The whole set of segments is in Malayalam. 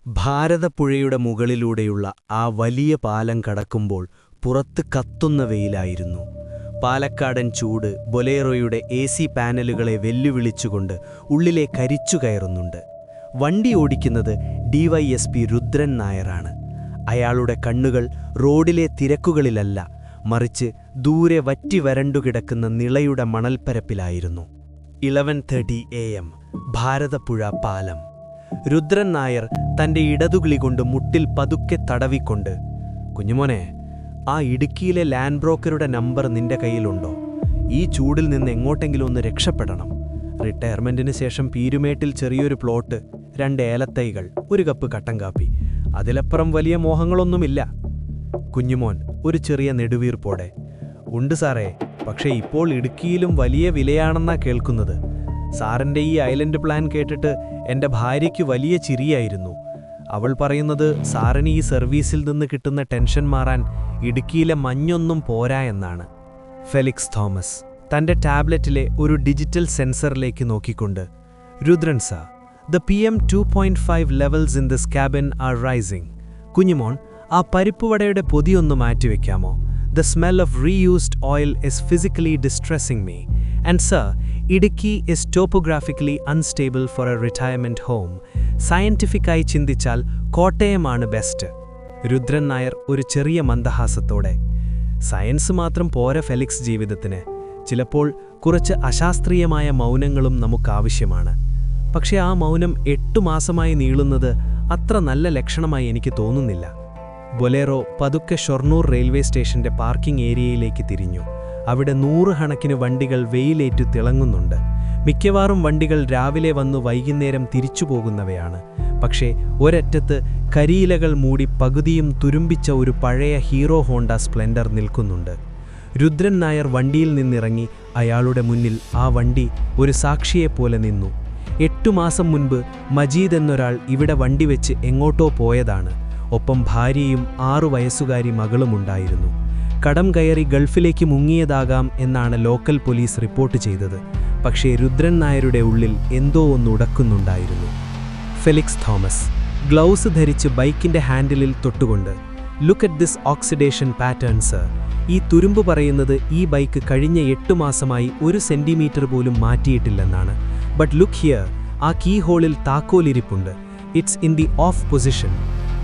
ഭാരതപ്പുഴയുടെ മുകളിലൂടെയുള്ള ആ വലിയ പാലം കടക്കുമ്പോൾ പുറത്ത് കത്തുന്ന വെയിലായിരുന്നു. പാലക്കാടൻ ചൂട് ബൊലേറോയുടെ AC പാനലുകളെ വെല്ലുവിളിച്ചുകൊണ്ട് ഉള്ളിലെ കരിച്ചു കയറുന്നുണ്ട്. വണ്ടി ഓടിക്കുന്നത് DYSP രുദ്രൻ നായരാണ്. അയാളുടെ കണ്ണുകൾ റോഡിലെ തിരക്കുകളിലല്ല, മറിച്ച് ദൂരെ വറ്റി വരണ്ടുകിടക്കുന്ന നിളയുടെ മണൽപ്പരപ്പിലായിരുന്നു. 11:30 AM ഭാരതപ്പുഴ പാലം. രുദ്രൻ നായർ തൻ്റെ ഇടതുകിളി കൊണ്ട് മുട്ടിൽ പതുക്കെ തടവിക്കൊണ്ട്, കുഞ്ഞുമോനെ, ആ ഇടുക്കിയിലെ ലാൻഡ് ബ്രോക്കറുടെ നമ്പർ നിന്റെ കയ്യിലുണ്ടോ? ഈ ചൂടിൽ നിന്ന് എങ്ങോട്ടെങ്കിലും ഒന്ന് രക്ഷപ്പെടണം. റിട്ടയർമെൻറ്റിന് ശേഷം പീരുമേട്ടിൽ ചെറിയൊരു പ്ലോട്ട്, 2 ഏലത്തൈകൾ, 1 കപ്പ് കട്ടൻ കാപ്പി, അതിലപ്പുറം വലിയ മോഹങ്ങളൊന്നുമില്ല. കുഞ്ഞുമോൻ ഒരു ചെറിയ നെടുവീർപ്പോടെ, ഉണ്ട് സാറേ, പക്ഷേ ഇപ്പോൾ ഇടുക്കിയിലും വലിയ വിലയാണെന്നാ കേൾക്കുന്നത്. സാറിൻ്റെ ഈ ഐലൻഡ് പ്ലാൻ കേട്ടിട്ട് എൻ്റെ ഭാര്യയ്ക്ക് വലിയ ചിരിയായിരുന്നു. അവൾ പറയുന്നത് സാറിന് ഈ സർവീസിൽ നിന്ന് കിട്ടുന്ന ടെൻഷൻ മാറാൻ ഇടുക്കിയിലെ മഞ്ഞൊന്നും പോരാ എന്നാണ്. ഫെലിക്സ് തോമസ് തൻ്റെ ടാബ്ലറ്റിലെ ഒരു ഡിജിറ്റൽ സെൻസറിലേക്ക് നോക്കിക്കൊണ്ട്, Rudran sir, the PM 2.5 levels in this cabin are rising. Kunjumon, ആ പരിപ്പുവടയുടെ പൊതിയൊന്ന് മാറ്റിവെക്കാമോ? The smell of reused oil is physically distressing me. And sir, Idukki is topographically unstable for a retirement home. സയന്റിഫിക്കായി ചിന്തിച്ചാൽ കോട്ടയമാണ് ബെസ്റ്റ്. രുദ്രൻ നായർ ഒരു ചെറിയ മന്ദഹാസത്തോടെ, സയൻസ് മാത്രം പോര ഫെലിക്സ് ജീവിതത്തിന്. ചിലപ്പോൾ കുറച്ച് അശാസ്ത്രീയമായ മൗനങ്ങളും നമുക്കാവശ്യമാണ്. പക്ഷേ ആ മൗനം 8 മാസമായി നീളുന്നത് അത്ര നല്ല ലക്ഷണമായി എനിക്ക് തോന്നുന്നില്ല. ബൊലേറോ പതുക്കെ ഷൊർണൂർ റെയിൽവേ സ്റ്റേഷന്റെ പാർക്കിംഗ് ഏരിയയിലേക്ക് തിരിഞ്ഞു. അവിടെ 100 കണക്കിന് വണ്ടികൾ വെയിലേറ്റു തിളങ്ങുന്നുണ്ട്. മിക്കവാറും വണ്ടികൾ രാവിലെ വന്നു വൈകുന്നേരം തിരിച്ചു പോകുന്നവയാണ്. പക്ഷേ ഒരറ്റത്ത് കരിയിലകൾ മൂടി പകുതിയും തുരുമ്പിച്ച ഒരു പഴയ ഹീറോ ഹോണ്ട സ്പ്ലെൻഡർ നിൽക്കുന്നുണ്ട്. രുദ്രൻ നായർ വണ്ടിയിൽ നിന്നിറങ്ങി അയാളുടെ മുന്നിൽ ആ വണ്ടി ഒരു സാക്ഷിയെപ്പോലെ നിന്നു. 8 മാസം മുൻപ് മജീദ് എന്നൊരാൾ ഇവിടെ വണ്ടി വെച്ച് എങ്ങോട്ടോ പോയതാണ്. ഒപ്പം ഭാര്യയും 6 വയസ്സുകാരി മകളുമുണ്ടായിരുന്നു. കടം കയറി ഗൾഫിലേക്ക് മുങ്ങിയതാകാം എന്നാണ് ലോക്കൽ പോലീസ് റിപ്പോർട്ട് ചെയ്തത്. പക്ഷേ രുദ്രൻ നായരുടെ ഉള്ളിൽ എന്തോ ഒന്ന് ഉടക്കുന്നുണ്ടായിരുന്നു. ഫെലിക്സ് തോമസ് ഗ്ലൗസ് ധരിച്ച് ബൈക്കിൻ്റെ ഹാൻഡിലിൽ തൊട്ടുകൊണ്ട്, look at this oxidation pattern sir. ഈ തുരുമ്പ് പറയുന്നത് ഈ ബൈക്ക് കഴിഞ്ഞ 8 മാസമായി 1 സെന്റിമീറ്റർ പോലും മാറ്റിയിട്ടില്ലെന്നാണ്. ബട്ട് ലുക്ക് ഹിയർ, ആ കീ ഹോളിൽ താക്കോലിരിപ്പുണ്ട്. It's in the off position.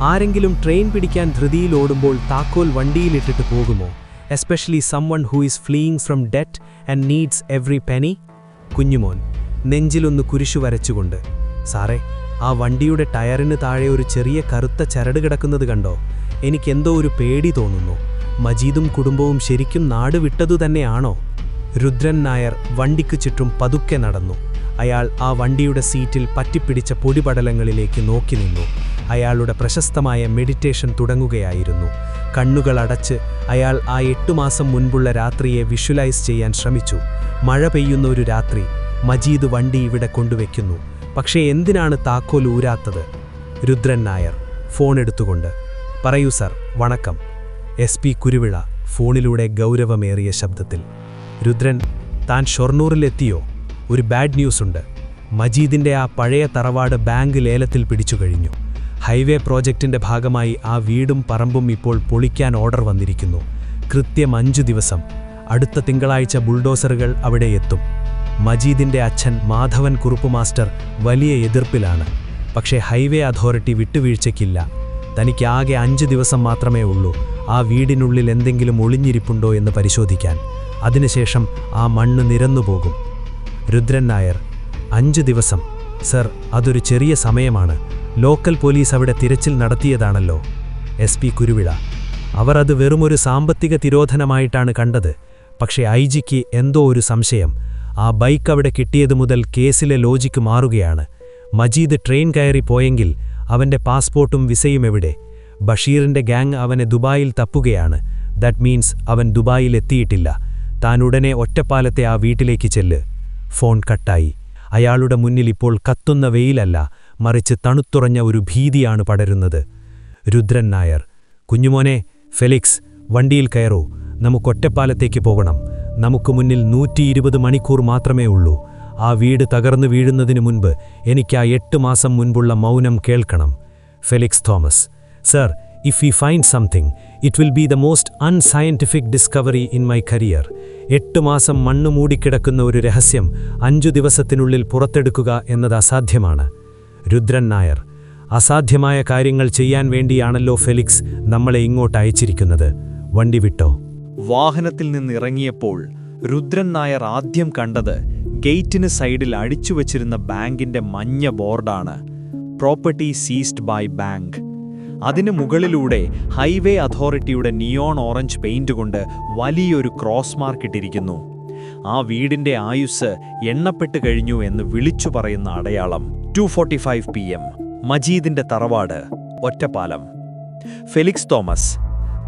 ആരെങ്കിലും ട്രെയിൻ പിടിക്കാൻ ധൃതിയിൽ ഓടുമ്പോൾ താക്കോൽ വണ്ടിയിലിട്ടിട്ട് പോകുമോ? Especially someone who is fleeing from debt and needs every penny. കുഞ്ഞുമോൻ നെഞ്ചിലൊന്ന് കുരിശു വരച്ചുകൊണ്ട്, സാറേ, ആ വണ്ടിയുടെ ടയറിന് താഴെ ഒരു ചെറിയ കറുത്ത ചരട് കിടക്കുന്നത് കണ്ടോ? എനിക്കെന്തോ ഒരു പേടി തോന്നുന്നു. മജീദും കുടുംബവും ശരിക്കും നാട് വിട്ടതു തന്നെയാണോ? രുദ്രൻ നായർ വണ്ടിക്ക് ചുറ്റും പതുക്കെ നടന്നു. അയാൾ ആ വണ്ടിയുടെ സീറ്റിൽ പറ്റിപ്പിടിച്ച പൊടിപടലങ്ങളിലേക്ക് നോക്കി നിന്നു. അയാളുടെ പ്രശസ്തമായ മെഡിറ്റേഷൻ തുടങ്ങുകയായിരുന്നു. കണ്ണുകൾ അടച്ച് അയാൾ ആ 8 മാസം മുൻപുള്ള രാത്രിയെ വിഷ്വലൈസ് ചെയ്യാൻ ശ്രമിച്ചു. മഴ പെയ്യുന്ന ഒരു രാത്രി. മജീദ് വണ്ടി ഇവിടെ കൊണ്ടുവയ്ക്കുന്നു. പക്ഷേ എന്തിനാണ് താക്കോൽ ഊരാത്തത്? രുദ്രൻ നായർ ഫോൺ എടുത്തുകൊണ്ട്, പറയൂ സർ, വണക്കം. SP കുരുവിള ഫോണിലൂടെ ഗൗരവമേറിയ ശബ്ദത്തിൽ. രുദ്രൻ, താൻ ഷൊർണൂറിലെത്തിയോ? ഒരു ബാഡ് ന്യൂസ് ഉണ്ട്. മജീദിൻ്റെ ആ പഴയ തറവാട് ബാങ്ക് ലേലത്തിൽ പിടിച്ചു കഴിഞ്ഞു. ഹൈവേ പ്രോജക്റ്റിൻ്റെ ഭാഗമായി ആ വീടും പറമ്പും ഇപ്പോൾ പൊളിക്കാൻ ഓർഡർ വന്നിരിക്കുന്നു. കൃത്യം 5 ദിവസം. അടുത്ത തിങ്കളാഴ്ച ബുൾഡോസറുകൾ അവിടെ എത്തും. മജീദിൻ്റെ അച്ഛൻ മാധവൻ കുറുപ്പ് മാസ്റ്റർ വലിയ എതിർപ്പിലാണ്. പക്ഷേ ഹൈവേ അതോറിറ്റി വിട്ടുവീഴ്ചയ്ക്കില്ല. തനിക്ക് ആകെ 5 ദിവസം മാത്രമേ ഉള്ളൂ ആ വീടിനുള്ളിൽ എന്തെങ്കിലും ഒളിഞ്ഞിരിപ്പുണ്ടോ എന്ന് പരിശോധിക്കാൻ. അതിനുശേഷം ആ മണ്ണ് നിരന്നുപോകും. രുദ്രൻ നായർ, 5 ദിവസം സർ, അതൊരു ചെറിയ സമയമാണ്. ലോക്കൽ പോലീസ് അവിടെ തിരച്ചിൽ നടത്തിയതാണല്ലോ. SP കുരുവിള, അവർ അത് വെറുമൊരു സാമ്പത്തിക തിരോധനമായിട്ടാണ് കണ്ടത്. പക്ഷേ IGക്ക് എന്തോ ഒരു സംശയം. ആ ബൈക്ക് അവിടെ കിട്ടിയതു മുതൽ കേസിലെ ലോജിക്ക് മാറുകയാണ്. മജീദ് ട്രെയിൻ കയറി പോയെങ്കിൽ അവൻ്റെ പാസ്പോർട്ടും വിസയും എവിടെ? ബഷീറിൻ്റെ ഗാങ് അവനെ ദുബായിൽ തപ്പുകയാണ്. ദാറ്റ് മീൻസ് അവൻ ദുബായിൽ എത്തിയിട്ടില്ല. താൻ ഉടനെ ഒറ്റപ്പാലത്തെ ആ വീട്ടിലേക്ക് ചെല്ല്. ഫോൺ കട്ടായി. അയാളുടെ മുന്നിൽ ഇപ്പോൾ കത്തുന്ന വെയിലല്ല, മറിച്ച് തണുത്തുറഞ്ഞ ഒരു ഭീതിയാണ് പടരുന്നത്. രുദ്രൻ നായർ, കുഞ്ഞുമോനെ, ഫെലിക്സ്, വണ്ടിയിൽ കയറൂ. നമുക്കൊറ്റപ്പാലത്തേക്ക് പോകണം. നമുക്ക് മുന്നിൽ 120 മണിക്കൂർ മാത്രമേ ഉള്ളൂ. ആ വീട് തകർന്നു വീഴുന്നതിനു മുൻപ് എനിക്ക് ആ 8 മാസം മുൻപുള്ള മൗനം കേൾക്കണം. Felix Thomas. Sir, if we find something, it will be the most unscientific discovery in my career. 8 മാസം മണ്ണ് മൂടിക്കിടക്കുന്ന ഒരു രഹസ്യം 5 ദിവസത്തിനുള്ളിൽ പുറത്തെടുക്കുക എന്നത് അസാധ്യമാണ്. രുദ്രൻ നായർ, അസാധ്യമായ കാര്യങ്ങൾ ചെയ്യാൻ വേണ്ടിയാണല്ലോ ഫെലിക്സ് നമ്മളെ ഇങ്ങോട്ട് അയച്ചിരിക്കുന്നത്. വണ്ടി വിട്ടോ? വാഹനത്തിൽ നിന്നിറങ്ങിയപ്പോൾ രുദ്രൻ നായർ ആദ്യം കണ്ടത് ഗേറ്റിന് സൈഡിൽ അടിച്ചുവച്ചിരുന്ന ബാങ്കിന്റെ മഞ്ഞ ബോർഡാണ്. Property seized by bank. അതിനു മുകളിലൂടെ ഹൈവേ അതോറിറ്റിയുടെ നിയോൺ ഓറഞ്ച് പെയിന്റ് കൊണ്ട് വലിയൊരു ക്രോസ് മാർക്ക് ഇട്ടിരിക്കുന്നു. ആ വീടിന്റെ ആയുസ് എണ്ണപ്പെട്ട് കഴിഞ്ഞു എന്ന് വിളിച്ചു പറയുന്ന അടയാളം. 2:45 PM, മജീദിന്റെ തറവാട്, ഒറ്റപ്പാലം. ഫെലിക്സ് തോമസ്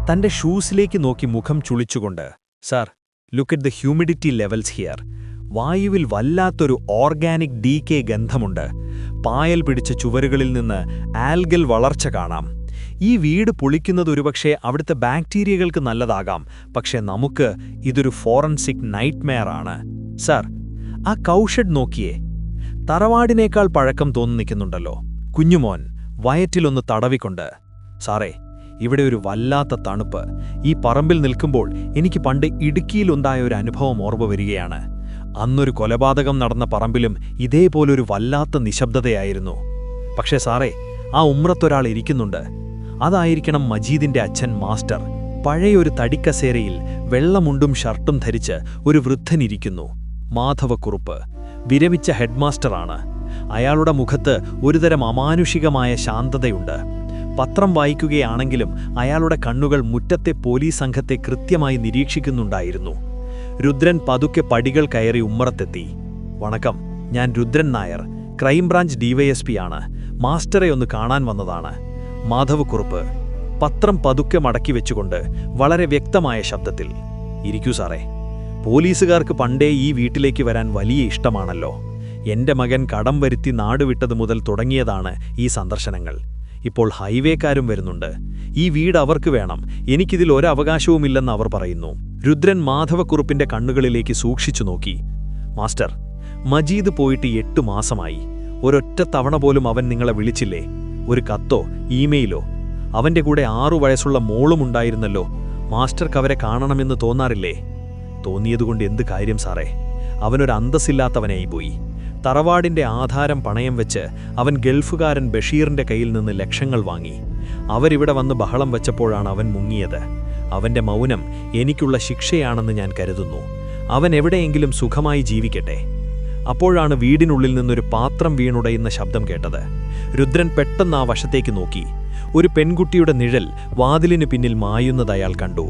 തന്റെ ഷൂസിലേക്ക് നോക്കി മുഖം ചുളിച്ചുകൊണ്ട്, "sir, look at the humidity levels here. വായുവിൽ വല്ലാത്തൊരു ഓർഗാനിക് ഡീകെ ഗന്ധമുണ്ട്. പായൽ പിടിച്ച ചുവരുകളിൽ നിന്ന് ആൽഗൽ വളർച്ച കാണാം. ഈ വീട് പൊളിക്കുന്നത് ഒരുപക്ഷെ അവിടുത്തെ ബാക്ടീരിയകൾക്ക് നല്ലതാകാം, പക്ഷെ നമുക്ക് ഇതൊരു ഫോറൻസിക് നൈറ്റ്മെയർ ആണ്. സാർ, ആ കൗഷഡ് നോക്കിയേ. തറവാടിനേക്കാൾ പഴക്കം തോന്നിക്കുന്നുണ്ടല്ലോ." കുഞ്ഞുമോൻ വയറ്റിലൊന്ന് തടവിക്കൊണ്ട്, "സാറേ, ഇവിടെ ഒരു വല്ലാത്ത തണുപ്പ്. ഈ പറമ്പിൽ നിൽക്കുമ്പോൾ എനിക്ക് പണ്ട് ഇടുക്കിയിലുണ്ടായ ഒരു അനുഭവം ഓർമ്മ വരികയാണ്. അന്നൊരു കൊലപാതകം നടന്ന പറമ്പിലും ഇതേപോലൊരു വല്ലാത്ത നിശബ്ദതയായിരുന്നു. പക്ഷേ സാറേ, ആ ഉമ്രത്തൊരാൾ ഇരിക്കുന്നുണ്ട്. അതായിരിക്കണം മജീദിന്റെ അച്ഛൻ മാസ്റ്റർ. പഴയൊരു തടിക്കസേരയിൽ വെള്ളമുണ്ടും ഷർട്ടും ധരിച്ച് ഒരു വൃദ്ധനിരിക്കുന്നു. മാധവക്കുറുപ്പ്, വിരമിച്ച ഹെഡ്മാസ്റ്ററാണ്. അയാളുടെ മുഖത്ത് ഒരുതരം അമാനുഷികമായ ശാന്തതയുണ്ട്. പത്രം വായിക്കുകയാണെങ്കിലും അയാളുടെ കണ്ണുകൾ മുറ്റത്തെ പോലീസ് സംഘത്തെ കൃത്യമായി നിരീക്ഷിക്കുന്നുണ്ടായിരുന്നു. രുദ്രൻ പതുക്കെ പടികൾ കയറി ഉമ്മറത്തെത്തി. "വണക്കം, ഞാൻ രുദ്രൻ നായർ, ക്രൈംബ്രാഞ്ച് DYSP ആണ്. മാസ്റ്ററെ ഒന്ന് കാണാൻ വന്നതാണ്." മാധവക്കുറുപ്പ് പത്രം പതുക്കെ മടക്കി വെച്ചുകൊണ്ട് വളരെ വ്യക്തമായ ശബ്ദത്തിൽ, "ഇരിക്കൂ സാറേ. പോലീസുകാർക്ക് പണ്ടേ ഈ വീട്ടിലേക്ക് വരാൻ വലിയ ഇഷ്ടമാണല്ലോ. എന്റെ മകൻ കടം വരുത്തി നാടുവിട്ടത് മുതൽ തുടങ്ങിയതാണ് ഈ സന്ദർശനങ്ങൾ. ഇപ്പോൾ ഹൈവേക്കാരും വരുന്നുണ്ട്. ഈ വീട് അവർക്ക് വേണം. എനിക്കിതിൽ ഒരവകാശവുമില്ലെന്ന് അവർ പറയുന്നു." രുദ്രൻ മാധവക്കുറുപ്പിന്റെ കണ്ണുകളിലേക്ക് സൂക്ഷിച്ചു നോക്കി. "മാസ്റ്റർ, മജീദ് പോയിട്ട് 8 മാസമായി. ഒരൊറ്റ തവണ പോലും അവൻ നിങ്ങളെ വിളിച്ചില്ലേ? ഒരു കത്തോ ഇമെയിലോ? അവന്റെ കൂടെ 6 വയസ്സുള്ള മോളുമുണ്ടായിരുന്നല്ലോ. മാസ്റ്റർക്ക് അവരെ കാണണമെന്ന് തോന്നാറില്ലേ?" "തോന്നിയതുകൊണ്ട് എന്ത് കാര്യം സാറേ? അവനൊരു അന്തസ്സില്ലാത്തവനായി പോയി. തറവാടിന്റെ ആധാരം പണയം വെച്ച് അവൻ ഗൾഫുകാരൻ ബഷീറിന്റെ കയ്യിൽ നിന്ന് ലക്ഷങ്ങൾ വാങ്ങി. അവരിവിടെ വന്ന് ബഹളം വെച്ചപ്പോഴാണ് അവൻ മുങ്ങിയത്. അവന്റെ മൗനം എനിക്കുള്ള ശിക്ഷയാണെന്ന് ഞാൻ കരുതുന്നു. അവൻ എവിടെയെങ്കിലും സുഖമായി ജീവിക്കട്ടെ." അപ്പോഴാണ് വീടിനുള്ളിൽ നിന്നൊരു പാത്രം വീണുടയുന്ന ശബ്ദം കേട്ടത്. രുദ്രൻ പെട്ടെന്ന് ആ വശത്തേക്ക് നോക്കി. ഒരു പെൺകുട്ടിയുടെ നിഴൽ വാതിലിന് പിന്നിൽ മായുന്നത് അയാൾ കണ്ടു.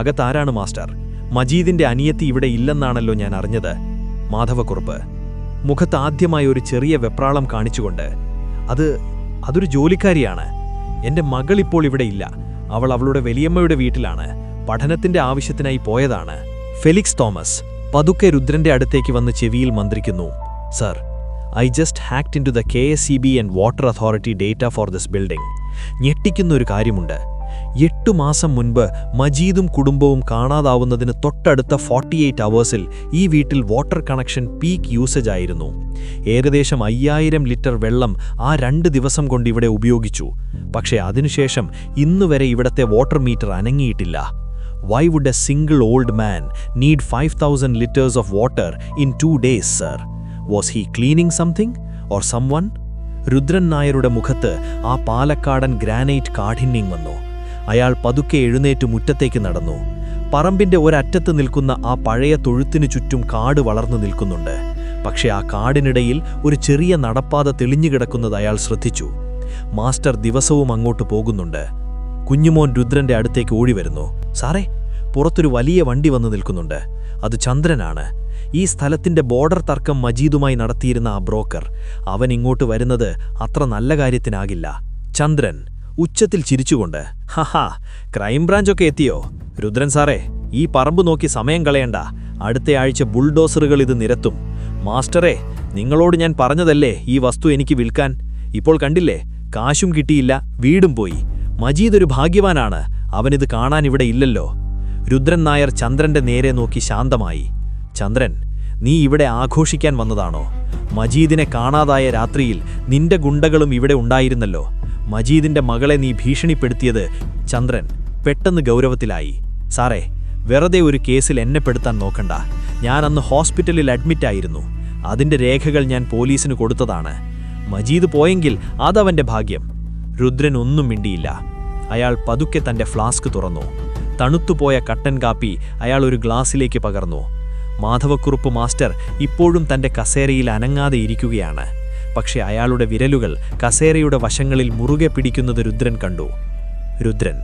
"അകത്താരാണ് മാസ്റ്റർ? മജീദിന്റെ അനിയത്തി ഇവിടെ ഇല്ലെന്നാണല്ലോ ഞാൻ അറിഞ്ഞത്." മാധവക്കുറുപ്പ് മുഖത്ത് ആദ്യമായി ഒരു ചെറിയ വെപ്രാളം കാണിച്ചുകൊണ്ട്, അതൊരു ജോലിക്കാരിയാണ്. എന്റെ മകൾ ഇപ്പോൾ ഇവിടെ ഇല്ല. അവൾ അവളുടെ വലിയമ്മയുടെ വീട്ടിലാണ്. പഠനത്തിന്റെ ആവശ്യത്തിനായി പോയതാണ്." ഫെലിക്സ് തോമസ് പതുക്കെ രുദ്രന്റെ അടുത്തേക്ക് വന്ന് ചെവിയിൽ മന്ത്രിക്കുന്നു. "Sir, I just hacked into the KSEB and water authority data for this building. ഞെട്ടിക്കുന്നൊരു കാര്യമുണ്ട്. 8 മാസം മുൻപ് മജീദും കുടുംബവും കാണാതാവുന്നതിന് തൊട്ടടുത്ത 48 അവേഴ്സിൽ ഈ വീട്ടിൽ വാട്ടർ കണക്ഷൻ പീക്ക് യൂസേജ് ആയിരുന്നു. ഏകദേശം 5000 ലിറ്റർ വെള്ളം ആ 2 ദിവസം കൊണ്ട് ഇവിടെ ഉപയോഗിച്ചു. പക്ഷേ അതിനുശേഷം ഇന്നുവരെ ഇവിടത്തെ വാട്ടർ മീറ്റർ അനങ്ങിയിട്ടില്ല. Why would a single old man need 5000 liters of water in 2 days, sir? Was he cleaning something or someone?" Rudran നായരുടെ മുഖത്ത് ആ പാലക്കാടൻ ഗ്രാനൈറ്റ് കാഠിന്യം വന്നു. അയാൾ പതുക്കെ എഴുന്നേറ്റ് മുറ്റത്തേക്ക് നടന്നു. പറമ്പിന്റെ ഒരറ്റത്ത് നിൽക്കുന്ന ആ പഴയ തൊഴുത്തിനു ചുറ്റും കാട് വളർന്നു നിൽക്കുന്നുണ്ട്. പക്ഷേ ആ കാടിനിടയിൽ ഒരു ചെറിയ നടപ്പാത തെളിഞ്ഞുകിടക്കുന്നത് അയാൾ ശ്രദ്ധിച്ചു. മാസ്റ്റർ ദിവസവും അങ്ങോട്ട് പോകുന്നുണ്ട്. കുഞ്ഞുമോൻ രുദ്രന്റെ അടുത്തേക്ക് ഓടി വരുന്നു. "സാറേ, പുറത്തൊരു വലിയ വണ്ടി വന്നു നിൽക്കുന്നുണ്ട്. അത് ചന്ദ്രനാണ്. ഈ സ്ഥലത്തിന്റെ ബോർഡർ തർക്കം മജീദുമായി നടത്തിയിരുന്ന ആ ബ്രോക്കർ. അവൻ ഇങ്ങോട്ട് വരുന്നത് അത്ര നല്ല കാര്യത്തിനാകില്ല." ചന്ദ്രൻ ഉച്ചത്തിൽ ചിരിച്ചുകൊണ്ട്, "ഹഹാ, ക്രൈംബ്രാഞ്ചൊക്കെ എത്തിയോ? രുദ്രൻ സാറേ, ഈ പറമ്പ് നോക്കി സമയം കളയണ്ട. അടുത്തയാഴ്ച ബുൾഡോസറുകൾ ഇത് നിരത്തും. മാസ്റ്ററെ, നിങ്ങളോട് ഞാൻ പറഞ്ഞതല്ലേ ഈ വസ്തു എനിക്ക് വിൽക്കാൻ? ഇപ്പോൾ കണ്ടില്ലേ, കാശും കിട്ടിയില്ല, വീടും പോയി. മജീദ് ഒരു ഭാഗ്യവാനാണ്. അവനിത് കാണാൻ ഇവിടെ ഇല്ലല്ലോ." രുദ്രൻ നായർ ചന്ദ്രന്റെ നേരെ നോക്കി ശാന്തമായി. "ചന്ദ്രൻ, നീ ഇവിടെ ആഘോഷിക്കാൻ വന്നതാണോ? മജീദിനെ കാണാതായ രാത്രിയിൽ നിന്റെ ഗുണ്ടകളും ഇവിടെ ഉണ്ടായിരുന്നല്ലോ. മജീദിന്റെ മകളെ നീ ഭീഷണിപ്പെടുത്തിയത്. ചന്ദ്രൻ പെട്ടെന്ന് ഗൗരവത്തിലായി. സാറേ, വെറുതെ ഒരു കേസിൽ എന്നെ പെടുത്താൻ നോക്കണ്ട. ഞാൻ അന്ന് ഹോസ്പിറ്റലിൽ അഡ്മിറ്റായിരുന്നു. അതിന്റെ രേഖകൾ ഞാൻ പോലീസിന് കൊടുത്തതാണ്. മജീദ് പോയെങ്കിൽ അതവന്റെ ഭാഗ്യം. രുദ്രൻ ഒന്നും മിണ്ടിയില്ല. അയാൾ പതുക്കെ തന്റെ ഫ്ലാസ്ക് തുറന്നു. തണുത്തുപോയ കട്ടൻ കാപ്പി അയാൾ ഒരു ഗ്ലാസ്സിലേക്ക് പകർന്നു. മാധവക്കുറുപ്പ് മാസ്റ്റർ ഇപ്പോഴും തന്റെ കസേരയിൽ അനങ്ങാതെ ഇരിക്കുകയാണ്. പക്ഷെ അയാളുടെ വിരലുകൾ കസേരയുടെ വശങ്ങളിൽ മുറുകെ പിടിക്കുന്നത് രുദ്രൻ കണ്ടു. രുദ്രൻ,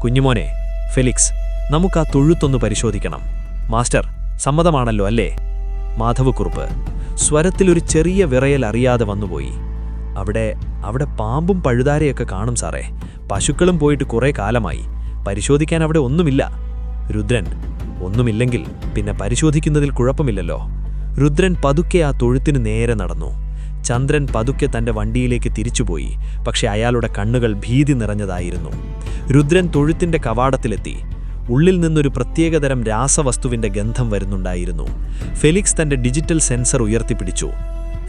കുഞ്ഞുമോനെ, ഫെലിക്സ്, നമുക്ക് ആ തൊഴുത്തൊന്ന് പരിശോധിക്കണം. മാസ്റ്റർ, സമ്മതമാണല്ലോ അല്ലേ? മാധവക്കുറുപ്പ് സ്വരത്തിലൊരു ചെറിയ വിറയൽ അറിയാതെ വന്നുപോയി. അവിടെ പാമ്പും പഴുതാരയൊക്കെ കാണും സാറേ. പശുക്കളും പോയിട്ട് കുറേ കാലമായി. പരിശോധിക്കാൻ അവിടെ ഒന്നുമില്ല. രുദ്രൻ, ഒന്നുമില്ലെങ്കിൽ പിന്നെ പരിശോധിക്കുന്നതിൽ കുഴപ്പമില്ലല്ലോ. രുദ്രൻ പതുക്കെ ആ തൊഴുത്തിന് നേരെ നടന്നു. ചന്ദ്രൻ പതുക്കെ തന്റെ വണ്ടിയിലേക്ക് തിരിച്ചുപോയി. പക്ഷെ അയാളുടെ കണ്ണുകൾ ഭീതി നിറഞ്ഞതായിരുന്നു. രുദ്രൻ തൊഴുത്തിന്റെ കവാടത്തിലെത്തി. ഉള്ളിൽ നിന്നൊരു പ്രത്യേകതരം രാസവസ്തുവിന്റെ ഗന്ധം വരുന്നുണ്ടായിരുന്നു. ഫെലിക്സ് തന്റെ ഡിജിറ്റൽ സെൻസർ ഉയർത്തിപ്പിടിച്ചു.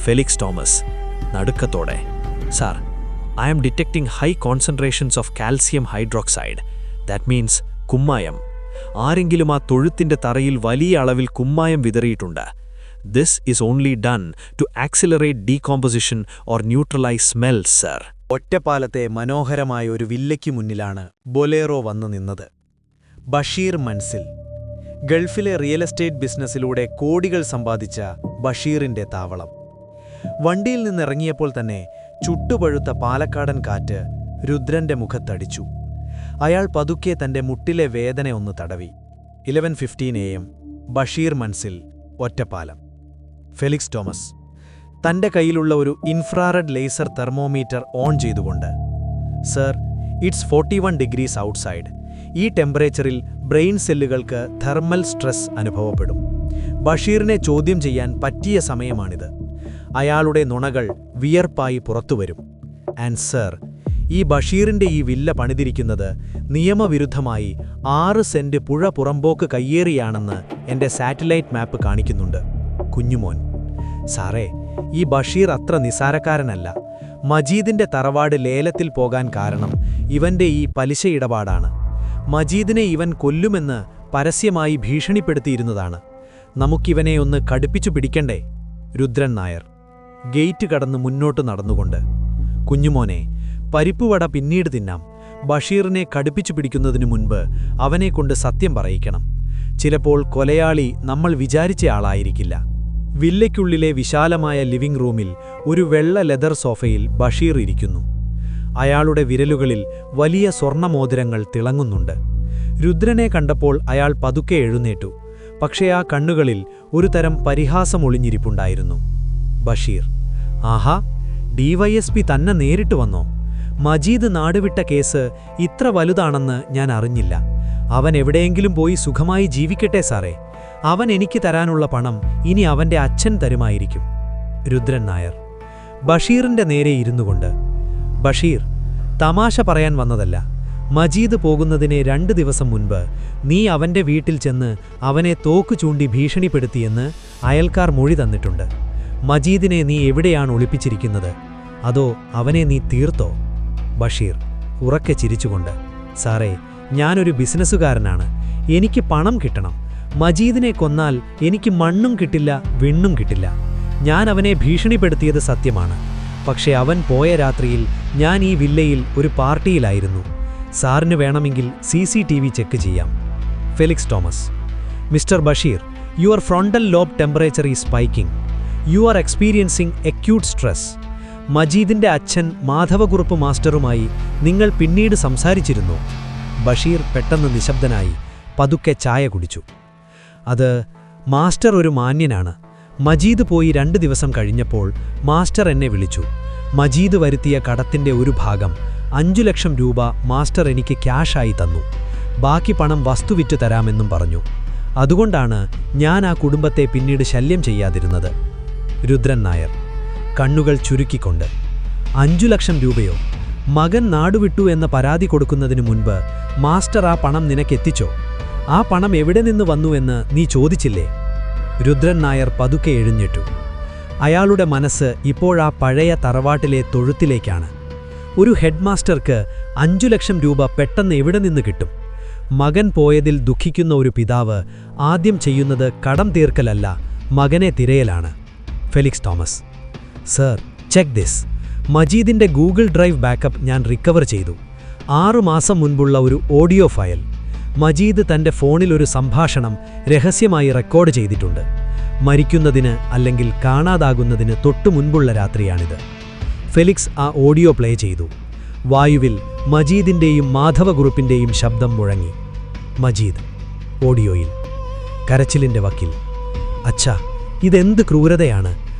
ഫെലിക്സ് തോമസ് നടുക്കത്തോടെ, sir, I am detecting high concentrations of calcium hydroxide. That means കുമ്മായം. ആരെങ്കിലും ആ തൊഴുത്തിന്റെ തറയിൽ വലിയ അളവിൽ കുമ്മായം വിതറിയിട്ടുണ്ട്. This is only done to accelerate decomposition or neutralize smells, sir. ഒറ്റപ്പാലത്തെ മനോഹരമായ ഒരു വില്ലയ്ക്ക് മുന്നിലാണ് ബൊലേറോ വന്നു നിന്നത്. ബഷീർ മൻസിൽ. ഗൾഫിലെ റിയൽ എസ്റ്റേറ്റ് ബിസിനസ്സിലൂടെ കോടികൾ സമ്പാദിച്ച ബഷീറിന്റെ താവളം. വണ്ടിയിൽ നിന്നിറങ്ങിയപ്പോൾ തന്നെ ചുട്ടുപഴുത്ത പാലക്കാടൻ കാറ്റ് രുദ്രന്റെ മുഖത്തടിച്ചു. അയാൾ പതുക്കെ തന്റെ മുട്ടിലെ വേദന ഒന്ന് തടവി. 11:15 AM, Basheer Manzil, Ottapalam. Felix Thomas തന്റെ കയ്യിലുള്ള ഒരു ഇൻഫ്രാറെഡ് ലേസർ തെർമോമീറ്റർ ഓൺ ചെയ്തുകൊണ്ട്, സർ, ഇറ്റ്സ് 41 ഡിഗ്രീസ് ഔട്ട്സൈഡ്. ഈ ടെമ്പറേച്ചറിൽ ബ്രെയിൻ സെല്ലുകൾക്ക് തെർമൽ സ്ട്രെസ് അനുഭവപ്പെടും. ബഷീറിനെ ചോദ്യം ചെയ്യാൻ പറ്റിയ സമയമാണിത്. അയാളുടെ നുണകൾ വിയർപ്പായി പുറത്തുവരും. ആൻഡ് സർ, ഈ ബഷീറിന്റെ ഈ വില്ല പണിതിരിക്കുന്നത് നിയമവിരുദ്ധമായി 6 സെന്റ് പുഴ പുറമ്പോക്ക് കയ്യേറിയാണെന്ന് എന്റെ സാറ്റലൈറ്റ് മാപ്പ് കാണിക്കുന്നുണ്ട്. കുഞ്ഞുമോൻ, സാറേ, ഈ ബഷീർ അത്ര നിസാരക്കാരനല്ല. മജീദിന്റെ തറവാട് ലേലത്തിൽ പോകാൻ കാരണം ഇവന്റെ ഈ പലിശ ഇടപാടാണ്. മജീദിനെ ഇവൻ കൊല്ലുമെന്ന് പരസ്യമായി ഭീഷണിപ്പെടുത്തിയിരുന്നതാണ്. നമുക്കിവനെ ഒന്ന് കടുപ്പിച്ചു പിടിക്കണ്ടേ? രുദ്രൻ നായർ ഗേറ്റ് കടന്ന് മുന്നോട്ട് നടന്നുകൊണ്ട്, കുഞ്ഞുമോനെ, പരിപ്പുവട പിന്നീട് തിന്നാം. ബഷീറിനെ കടുപ്പിച്ചു പിടിക്കുന്നതിനു മുൻപ് അവനെക്കൊണ്ട് സത്യം പറയിക്കണം. ചിലപ്പോൾ കൊലയാളി നമ്മൾ വിചാരിച്ച ആളായിരിക്കില്ല. വില്ലയ്ക്കുള്ളിലെ വിശാലമായ ലിവിംഗ് റൂമിൽ ഒരു വെള്ള ലെതർ സോഫയിൽ ബഷീർ ഇരിക്കുന്നു. അയാളുടെ വിരലുകളിൽ വലിയ സ്വർണമോതിരങ്ങൾ തിളങ്ങുന്നുണ്ട്. രുദ്രനെ കണ്ടപ്പോൾ അയാൾ പതുക്കെ എഴുന്നേറ്റു. പക്ഷേ ആ കണ്ണുകളിൽ ഒരു തരം പരിഹാസം ഒളിഞ്ഞിരിപ്പുണ്ടായിരുന്നു. ബഷീർ, ആഹാ, DYSP തന്നെ നേരിട്ട് വന്നോ? മജീദ് നാടുവിട്ട കേസ് ഇത്ര വലുതാണെന്ന് ഞാൻ അറിഞ്ഞില്ല. അവൻ എവിടെയെങ്കിലും പോയി സുഖമായി ജീവിക്കട്ടെ സാറേ. അവൻ എനിക്ക് തരാനുള്ള പണം ഇനി അവന്റെ അച്ഛൻ തരുമായിരിക്കും. രുദ്രൻ നായർ ബഷീറിന്റെ നേരെ ഇരുന്നുകൊണ്ട്, ബഷീർ, തമാശ പറയാൻ വന്നതല്ല. മജീദ് പോകുന്നതിന് 2 ദിവസം മുൻപ് നീ അവന്റെ വീട്ടിൽ ചെന്ന് അവനെ തോക്ക് ചൂണ്ടി ഭീഷണിപ്പെടുത്തിയെന്ന് അയൽക്കാർ മൊഴി തന്നിട്ടുണ്ട്. മജീദിനെ നീ എവിടെയാണ് ഒളിപ്പിച്ചിരിക്കുന്നത്? അതോ അവനെ നീ തീർത്തോ? ബഷീർ ഉറക്കെ ചിരിച്ചുകൊണ്ട്, സാറേ, ഞാനൊരു ബിസിനസ്സുകാരനാണ്. എനിക്ക് പണം കിട്ടണം. മജീദിനെ കൊന്നാൽ എനിക്ക് മണ്ണും കിട്ടില്ല, വിണ്ണും കിട്ടില്ല. ഞാൻ അവനെ ഭീഷണിപ്പെടുത്തിയത് സത്യമാണ്. പക്ഷേ അവൻ പോയ രാത്രിയിൽ ഞാൻ ഈ വില്ലയിൽ ഒരു പാർട്ടിയിലായിരുന്നു. സാറിന് വേണമെങ്കിൽ CCTV ചെക്ക് ചെയ്യാം. Felix Thomas, mister Basheer, your frontal lobe temperature is spiking. You are experiencing acute stress. മജീദിന്റെ അച്ഛൻ മാധവക്കുറുപ്പ് മാസ്റ്ററുമായി നിങ്ങൾ പിന്നീട് സംസാരിച്ചിരുന്നു. ബഷീർ പെട്ടെന്ന് നിശബ്ദനായി പതുക്കെ ചായ കുടിച്ചു. അത് മാസ്റ്റർ ഒരു മാന്യനാണ്. മജീദ് പോയി 2 ദിവസം കഴിഞ്ഞപ്പോൾ മാസ്റ്റർ എന്നെ വിളിച്ചു. മജീദ് വരുത്തിയ കടത്തിന്റെ ഒരു ഭാഗം 5 ലക്ഷം രൂപ മാസ്റ്റർ എനിക്ക് ക്യാഷായി തന്നു. ബാക്കി പണം വസ്തു വിറ്റ് തരാമെന്നും പറഞ്ഞു. അതുകൊണ്ടാണ് ഞാൻ ആ കുടുംബത്തെ പിന്നീട് ശല്യം ചെയ്യാതിരുന്നത്. രുദ്രൻ നായർ കണ്ണുകൾ ചുരുക്കിക്കൊണ്ട്, 5 ലക്ഷം രൂപയോ? മകൻ നാടുവിട്ടു എന്ന പരാതി കൊടുക്കുന്നതിനു മുൻപ് മാസ്റ്റർ ആ പണം നിനക്കെത്തിച്ചോ? ആ പണം എവിടെ നിന്ന് വന്നുവെന്ന് നീ ചോദിച്ചില്ലേ? രുദ്രൻ നായർ പതുക്കെ എഴുന്നേറ്റു. അയാളുടെ മനസ്സ് ഇപ്പോഴാ പഴയ തറവാട്ടിലെ തൊഴുത്തിലേക്കാണ്. ഒരു ഹെഡ്മാസ്റ്റർക്ക് 5 ലക്ഷം രൂപ പെട്ടെന്ന് എവിടെ നിന്ന് കിട്ടും? മകൻ പോയതിൽ ദുഃഖിക്കുന്ന ഒരു പിതാവ് ആദ്യം ചെയ്യുന്നത് കടം തീർക്കലല്ല, മകനെ തിരയലാണ്. Felix Thomas: sir, check this. മജീദിന്റെ ഗൂഗിൾ ഡ്രൈവ് ബാക്കപ്പ് ഞാൻ റിക്കവർ ചെയ്തു. 6 മാസം മുൻപുള്ള ഒരു ഓഡിയോ ഫയൽ. മജീദ് തന്റെ ഫോണിൽ ഒരു സംഭാഷണം രഹസ്യമായി റെക്കോർഡ് ചെയ്തിട്ടുണ്ട്. മരിക്കുന്നതിന് അല്ലെങ്കിൽ കാണാതാകുന്നതിന് തൊട്ടു മുൻപുള്ള രാത്രിയാണിത്. ഫെലിക്സ് ആ ഓഡിയോ പ്ലേ ചെയ്തു. വായുവിൽ മജീദിന്റെയും മാധവകുറുപ്പിന്റെയും ശബ്ദം മുഴങ്ങി. മജീദ് ഓഡിയോയിൽ കരച്ചിലിന്റെ വക്കിൽ: അച്ഛാ, ഇതെന്ത് ക്രൂരതയാണ്!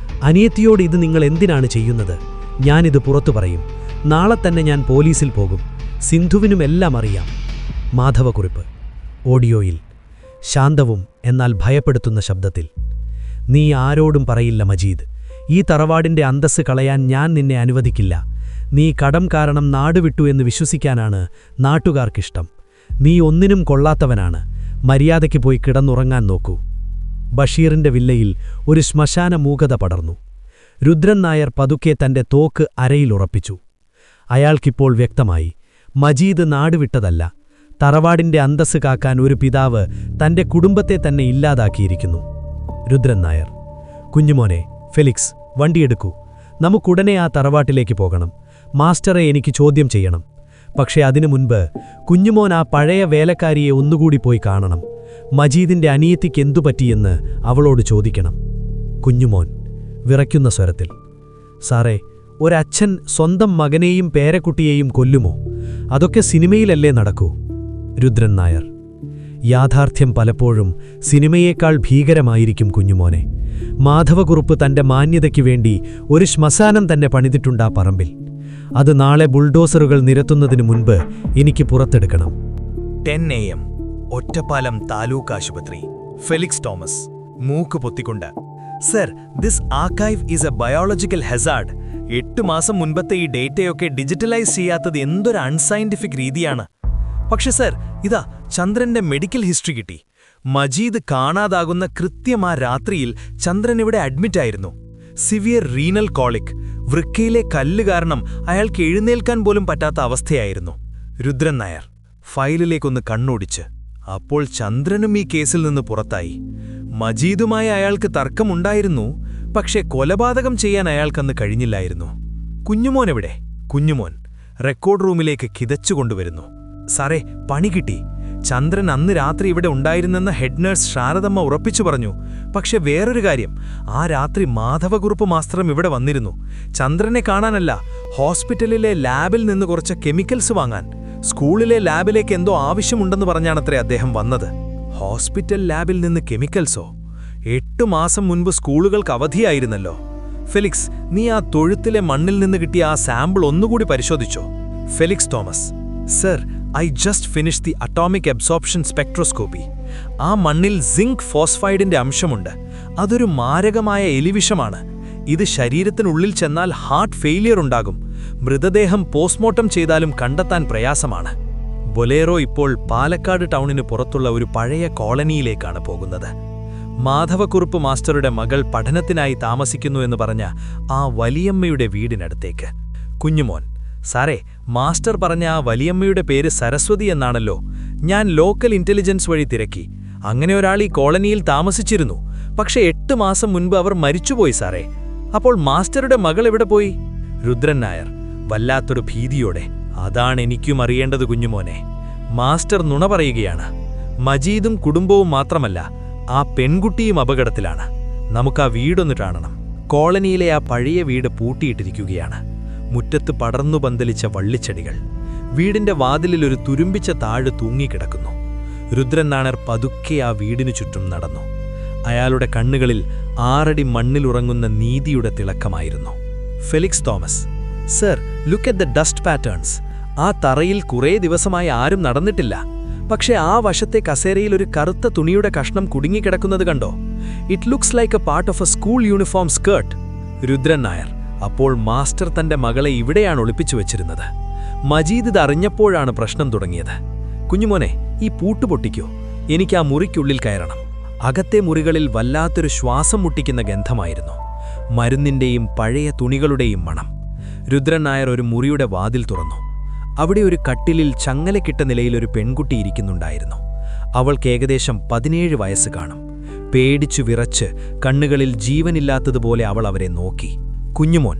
അനിയത്തിയോട് ഇത് നിങ്ങൾ എന്തിനാണ് ചെയ്യുന്നത്? ഞാനിത് പുറത്തു പറയും. നാളെ തന്നെ ഞാൻ പോലീസിൽ പോകും. സിന്ധുവിനുമെല്ലാം അറിയാം. മാധവകുറിപ്പ് ഓഡിയോയിൽ ശാന്തവും എന്നാൽ ഭയപ്പെടുത്തുന്ന ശബ്ദത്തിൽ: നീ ആരോടും പറയില്ല മജീദ്. ഈ തറവാടിന്റെ അന്തസ്സ് കളയാൻ ഞാൻ നിന്നെ അനുവദിക്കില്ല. നീ കടം കാരണം നാടുവിട്ടു എന്ന് വിശ്വസിക്കാനാണ് നാട്ടുകാർക്കിഷ്ടം. നീ ഒന്നിനും കൊള്ളാത്തവനാണ്. മര്യാദയ്ക്ക് പോയി കിടന്നുറങ്ങാൻ നോക്കൂ. ബഷീറിന്റെ വില്ലയിൽ ഒരു ശ്മശാന മൂകത പടർന്നു. രുദ്രൻ നായർ പതുക്കെ തന്റെ തോക്ക് അരയിലുറപ്പിച്ചു. അയാൾക്കിപ്പോൾ വ്യക്തമായി, മജീദ് നാടുവിട്ടതല്ല, തറവാടിന്റെ അന്തസ്സ് കാക്കാൻ ഒരു പിതാവ് തന്റെ കുടുംബത്തെ തന്നെ ഇല്ലാതാക്കിയിരിക്കുന്നു. രുദ്രൻ നായർ: കുഞ്ഞുമോനെ, ഫെലിക്സ്, വണ്ടിയെടുക്കൂ. നമുക്കുടനെ ആ തറവാട്ടിലേക്ക് പോകണം. മാസ്റ്ററെ എനിക്ക് ചോദ്യം ചെയ്യണം. പക്ഷേ അതിനു മുൻപ് കുഞ്ഞുമോൻ ആ പഴയ വേലക്കാരിയെ ഒന്നുകൂടി പോയി കാണണം. മജീദിന്റെ അനിയത്തിക്ക് എന്തു പറ്റിയെന്ന് അവളോട് ചോദിക്കണം. കുഞ്ഞുമോൻ വിറയ്ക്കുന്ന സ്വരത്തിൽ: സാറേ, ഒരച്ഛൻ സ്വന്തം മകനെയും പേരക്കുട്ടിയെയും കൊല്ലുമോ? അതൊക്കെ സിനിമയിലല്ലേ നടക്കൂ? രുദ്രൻ നായർ: യാഥാർത്ഥ്യം പലപ്പോഴും സിനിമയേക്കാൾ ഭീകരമായിരിക്കും കുഞ്ഞുമോനെ. മാധവകുറുപ്പ് തന്റെ മാന്യതയ്ക്കു വേണ്ടി ഒരു ശ്മശാനം തന്നെ പണിതിട്ടുണ്ടാ പറമ്പിൽ. അത് നാളെ ബുൾഡോസറുകൾ നിരത്തുന്നതിനു മുൻപ് എനിക്ക് പുറത്തെടുക്കണം. 10 AM ഒറ്റപ്പാലം താലൂക്ക് ആശുപത്രി. ഫെലിക്സ് തോമസ് മൂക്ക് പൊത്തിക്കൊണ്ട്: sir, this archive is a biological hazard. 8 മാസം മുൻപത്തെ ഈ ഡേറ്റയൊക്കെ ഡിജിറ്റലൈസ് ചെയ്യാത്തത് എന്തൊരു അൺസയന്റിഫിക് രീതിയാണ്. പക്ഷെ സർ, ഇതാ ചന്ദ്രന്റെ മെഡിക്കൽ ഹിസ്റ്ററി കിട്ടി. മജീദ് കാണാതാകുന്ന കൃത്യമാ രാത്രിയിൽ ചന്ദ്രൻ ഇവിടെ അഡ്മിറ്റായിരുന്നു. സിവിയർ റീനൽ കോളിക്, വൃക്കയിലെ കല്ല് കാരണം അയാൾക്ക് എഴുന്നേൽക്കാൻ പോലും പറ്റാത്ത അവസ്ഥയായിരുന്നു. രുദ്രൻ നായർ ഫയലിലേക്കൊന്ന് കണ്ണോടിച്ച്: അപ്പോൾ ചന്ദ്രനും ഈ കേസിൽ നിന്ന് പുറത്തായി. മജീദുമായി അയാൾക്ക് തർക്കമുണ്ടായിരുന്നു, പക്ഷേ കൊലപാതകം ചെയ്യാൻ അയാൾക്കന്ന് കഴിഞ്ഞില്ലായിരുന്നു. കുഞ്ഞുമോൻ എവിടെ? കുഞ്ഞുമോൻ റെക്കോർഡ് റൂമിലേക്ക് കിതച്ചുകൊണ്ടുവരുന്നു. സാറേ, പണി കിട്ടി. ചന്ദ്രൻ അന്ന് രാത്രി ഇവിടെ ഉണ്ടായിരുന്നെന്ന് ഹെഡ് നഴ്സ് ശാരദമ്മ ഉറപ്പിച്ചു പറഞ്ഞു. പക്ഷെ വേറൊരു കാര്യം, ആ രാത്രി മാധവകുറുപ്പ് മാസ്റ്ററും ഇവിടെ വന്നിരുന്നു. ചന്ദ്രനെ കാണാനല്ല, ഹോസ്പിറ്റലിലെ ലാബിൽ നിന്ന് കുറച്ച് കെമിക്കൽസ് വാങ്ങാൻ. സ്കൂളിലെ ലാബിലേക്ക് എന്തോ ആവശ്യമുണ്ടെന്ന് പറഞ്ഞാണത്രേ അദ്ദേഹം വന്നത്. ഹോസ്പിറ്റൽ ലാബിൽ നിന്ന് കെമിക്കൽസോ? 8 മാസം മുൻപ് സ്കൂളുകൾക്ക് അവധിയായിരുന്നല്ലോ. ഫെലിക്സ്, നീ ആ തൊഴുത്തിലെ മണ്ണിൽ നിന്ന് കിട്ടിയ ആ സാമ്പിൾ ഒന്നുകൂടി പരിശോധിച്ചോ? Felix Thomas: sir, I just finish the atomic absorption spectroscopy. ആ മണ്ണിൽ സിങ്ക് ഫോസ്ഫൈഡിന്റെ അംശമുണ്ട്. അതൊരു മാരകമായ എലിവിഷമാണ്. ഇത് ശരീരത്തിനുള്ളിൽ ചെന്നാൽ ഹാർട്ട് ഫെയിലിയർ ഉണ്ടാകും. മൃതദേഹം പോസ്റ്റ്മോർട്ടം ചെയ്താലും കണ്ടെത്താൻ പ്രയാസമാണ്. ബൊലേറോ ഇപ്പോൾ പാലക്കാട് ടൗണിന് പുറത്തുള്ള ഒരു പഴയ കോളനിയിലേക്കാണ് പോകുന്നത്. മാധവകുറുപ്പ് മാസ്റ്ററുടെ മകൾ പഠനത്തിനായി താമസിക്കുന്നു എന്ന് പറഞ്ഞ ആ വലിയമ്മയുടെ വീടിനടുത്തേക്ക്. കുഞ്ഞുമോൻ: സാറേ, മാസ്റ്റർ പറഞ്ഞ ആ വലിയമ്മയുടെ പേര് സരസ്വതി എന്നാണല്ലോ. ഞാൻ ലോക്കൽ ഇന്റലിജൻസ് വഴി തിരക്കി. അങ്ങനെ ഒരാൾ ഈ കോളനിയിൽ താമസിച്ചിരുന്നു. പക്ഷെ 8 മാസം മുൻപ് അവർ മരിച്ചുപോയി സാറേ. അപ്പോൾ മാസ്റ്ററുടെ മകൾ എവിടെ പോയി? രുദ്രൻ നായർ വല്ലാത്തൊരു ഭീതിയോടെ: അതാണ് എനിക്കും അറിയേണ്ടത് കുഞ്ഞുമോനെ. മാസ്റ്റർ നുണ പറയുകയാണ്. മജീദും കുടുംബവും മാത്രമല്ല, ആ പെൺകുട്ടിയും അപകടത്തിലാണ്. നമുക്ക് ആ വീടൊന്ന് കാണണം. കോളനിയിലെ ആ പഴയ വീട് പൂട്ടിയിട്ടിരിക്കുകയാണ്. മുറ്റത്ത് പടർന്നു പന്തലിച്ച വള്ളിച്ചെടികൾ. വീടിന്റെ വാതിലിൽ ഒരു തുരുമ്പിച്ച താഴ് തൂങ്ങിക്കിടക്കുന്നു. രുദ്രൻ നായർ പതുക്കെ ആ വീടിനു ചുറ്റും നടന്നു. അയാളുടെ കണ്ണുകളിൽ 6 അടി മണ്ണിലുറങ്ങുന്ന നീതിയുടെ തിളക്കമായിരുന്നു. Felix Thomas: sir, look at the dust patterns. ആ തറയിൽ കുറേ ദിവസമായി ആരും നടന്നിട്ടില്ല. പക്ഷെ ആ വശത്തെ കസേരയിൽ ഒരു കറുത്ത തുണിയുടെ കഷ്ണം കുടുങ്ങിക്കിടക്കുന്നത് കണ്ടോ? It looks like A part of A school uniform skirt. Rudran Nair: അപ്പോൾ മാസ്റ്റർ തന്റെ മകളെ ഇവിടെയാണ് ഒളിപ്പിച്ചു വെച്ചിരുന്നത്. മജീദ് ഇത് അറിഞ്ഞപ്പോഴാണ് പ്രശ്നം തുടങ്ങിയത്. കുഞ്ഞുമോനെ, ഈ പൂട്ട് പൊട്ടിക്കോ. എനിക്ക് ആ മുറിക്കുള്ളിൽ കയറണം. അകത്തെ മുറികളിൽ വല്ലാത്തൊരു ശ്വാസം മുട്ടിക്കുന്ന ഗന്ധമായിരുന്നു. മരുന്നിന്റെയും പഴയ തുണികളുടെയും മണം. രുദ്രൻ നായർ ഒരു മുറിയുടെ വാതിൽ തുറന്നു. അവിടെ ഒരു കട്ടിലിൽ ചങ്ങലക്കിട്ട നിലയിൽ ഒരു പെൺകുട്ടി ഇരിക്കുന്നുണ്ടായിരുന്നു. അവൾക്ക് ഏകദേശം 17 വയസ്സ് കാണും. പേടിച്ചു വിറച്ച് കണ്ണുകളിൽ ജീവനില്ലാത്തതുപോലെ അവൾ അവരെ നോക്കി. കുഞ്ഞുമോൻ,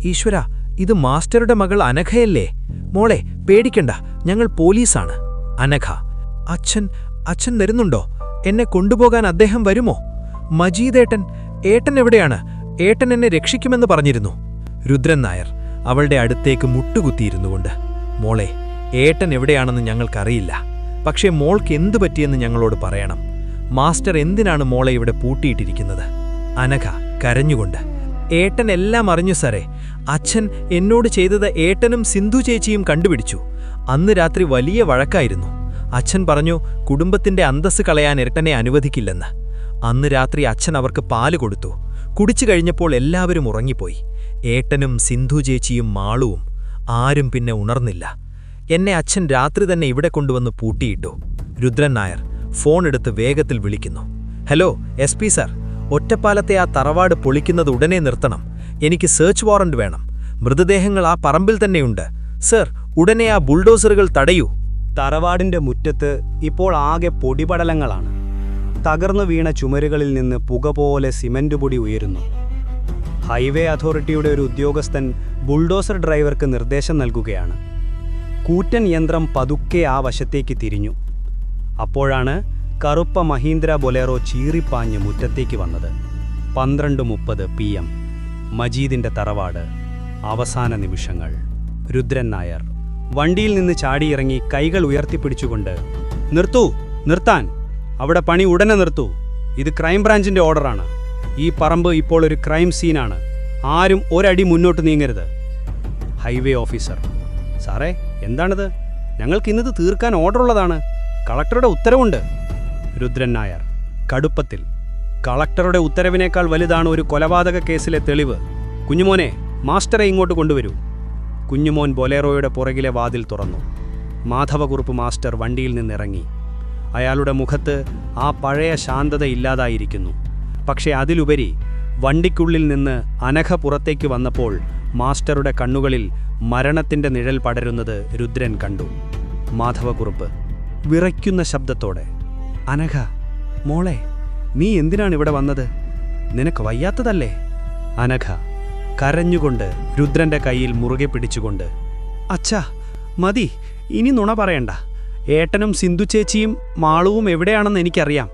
ഈശ്വര, ഇത് മാസ്റ്ററുടെ മകൾ അനഘയല്ലേ? മോളെ, പേടിക്കണ്ട, ഞങ്ങൾ പോലീസാണ്. അനഘ, അച്ഛൻ വരുന്നുണ്ടോ? എന്നെ കൊണ്ടുപോകാൻ അദ്ദേഹം വരുമോ? മജീദേട്ടൻ, ഏട്ടൻ എവിടെയാണ്? ഏട്ടൻ എന്നെ രക്ഷിക്കുമെന്ന് പറഞ്ഞിരുന്നു. രുദ്രൻ നായർ അവളുടെ അടുത്തേക്ക് മുട്ടുകുത്തിയിരുന്നുകൊണ്ട്, മോളെ, ഏട്ടൻ എവിടെയാണെന്ന് ഞങ്ങൾക്കറിയില്ല. പക്ഷേ മോൾക്ക് എന്തു പറ്റിയെന്ന് ഞങ്ങളോട് പറയണം. മാസ്റ്റർ എന്തിനാണ് മോളെ ഇവിടെ പൂട്ടിയിട്ടിരിക്കുന്നത്? അനഘ കരഞ്ഞുകൊണ്ട്, ഏട്ടൻ എല്ലാം അറിഞ്ഞു സാറേ. അച്ഛൻ എന്നോട് ചെയ്തത് ഏട്ടനും സിന്ധു ചേച്ചിയും കണ്ടുപിടിച്ചു. അന്ന് രാത്രി വലിയ വഴക്കായിരുന്നു. അച്ഛൻ പറഞ്ഞു കുടുംബത്തിന്റെ അന്തസ്സ് കളയാൻ ഏട്ടനെ അനുവദിക്കില്ലെന്ന്. അന്ന് രാത്രി അച്ഛൻ അവർക്ക് പാല് കൊടുത്തു. കുടിച്ചു കഴിഞ്ഞപ്പോൾ എല്ലാവരും ഉറങ്ങിപ്പോയി. ഏട്ടനും സിന്ധു ചേച്ചിയും മാളുവും. ആരും പിന്നെ ഉണർന്നില്ല. എന്നെ അച്ഛൻ രാത്രി തന്നെ ഇവിടെ കൊണ്ടുവന്ന് പൂട്ടിയിട്ടു. രുദ്രൻ നായർ ഫോൺ എടുത്ത് വേഗത്തിൽ വിളിക്കുന്നു. ഹലോ SP സാർ, ഒറ്റപ്പാലത്തെ ആ തറവാട് പൊളിക്കുന്നത് ഉടനെ നിർത്തണം. എനിക്ക് സെർച്ച് വാറന്റ് വേണം. മൃതദേഹങ്ങൾ ആ പറമ്പിൽ തന്നെയുണ്ട്. സർ, ഉടനെ ആ ബുൾഡോസറുകൾ തടയൂ. തറവാടിന്റെ മുറ്റത്ത് ഇപ്പോൾ ആകെ പൊടിപടലങ്ങളാണ്. തകർന്നു വീണ ചുമരുകളിൽ നിന്ന് പുക പോലെ സിമന്റ് പൊടി ഉയരുന്നു. ഹൈവേ അതോറിറ്റിയുടെ ഒരു ഉദ്യോഗസ്ഥൻ ബുൾഡോസർ ഡ്രൈവർക്ക് നിർദ്ദേശം നൽകുകയാണ്. കൂറ്റൻ യന്ത്രം പതുക്കെ ആ വശത്തേക്ക് തിരിഞ്ഞു. അപ്പോഴാണ് കറുപ്പ മഹീന്ദ്ര ബൊലേറോ ചീറിപ്പാഞ്ഞ് മുറ്റത്തേക്ക് വന്നത്. 12:30 PM. മജീദിന്റെ തറവാട്. അവസാന നിമിഷങ്ങൾ. രുദ്രൻ നായർ വണ്ടിയിൽ നിന്ന് ചാടിയിറങ്ങി കൈകൾ ഉയർത്തിപ്പിടിച്ചുകൊണ്ട്, നിർത്താൻ, അവിടെ പണി ഉടനെ നിർത്തൂ. ഇത് ക്രൈംബ്രാഞ്ചിന്റെ ഓർഡറാണ്. ഈ പറമ്പ് ഇപ്പോൾ ഒരു ക്രൈം സീനാണ്. ആരും ഒരടി മുന്നോട്ട് നീങ്ങരുത്. ഹൈവേ ഓഫീസർ, സാറേ, എന്താണിത്? ഞങ്ങൾക്ക് ഇന്നത് തീർക്കാൻ ഓർഡറുള്ളതാണ്. കളക്ടറുടെ ഉത്തരവുണ്ട്. രുദ്രൻ നായർ കടുപ്പത്തിൽ, കളക്ടറുടെ ഉത്തരവിനേക്കാൾ വലുതാണ് ഒരു കൊലപാതക കേസിലെ തെളിവ്. കുഞ്ഞുമോനെ, മാസ്റ്ററെ ഇങ്ങോട്ട് കൊണ്ടുവരൂ. കുഞ്ഞുമോൻ ബൊലേറോയുടെ പുറകിലെ വാതിൽ തുറന്നു. മാധവകുറുപ്പ് മാസ്റ്റർ വണ്ടിയിൽ നിന്നിറങ്ങി. അയാളുടെ മുഖത്ത് ആ പഴയ ശാന്തത ഇല്ലാതായിരിക്കുന്നു. പക്ഷേ അതിലുപരി വണ്ടിക്കുള്ളിൽ നിന്ന് അനഘ പുറത്തേക്ക് വന്നപ്പോൾ മാസ്റ്ററുടെ കണ്ണുകളിൽ മരണത്തിന്റെ നിഴൽ പടരുന്നത് രുദ്രൻ കണ്ടു. മാധവകുറുപ്പ് വിറയ്ക്കുന്ന ശബ്ദത്തോടെ, അനഘ, മോളെ, നീ എന്തിനാണ് ഇവിടെ വന്നത്? നിനക്ക് വയ്യാത്തതല്ലേ? അനഘ കരഞ്ഞുകൊണ്ട് രുദ്രന്റെ കയ്യിൽ മുറുകെ പിടിച്ചുകൊണ്ട്, അച്ഛാ, മതി, ഇനി നുണ പറയണ്ട. ഏട്ടനും സിന്ധു ചേച്ചിയും മാളുവും എവിടെയാണെന്ന് എനിക്കറിയാം.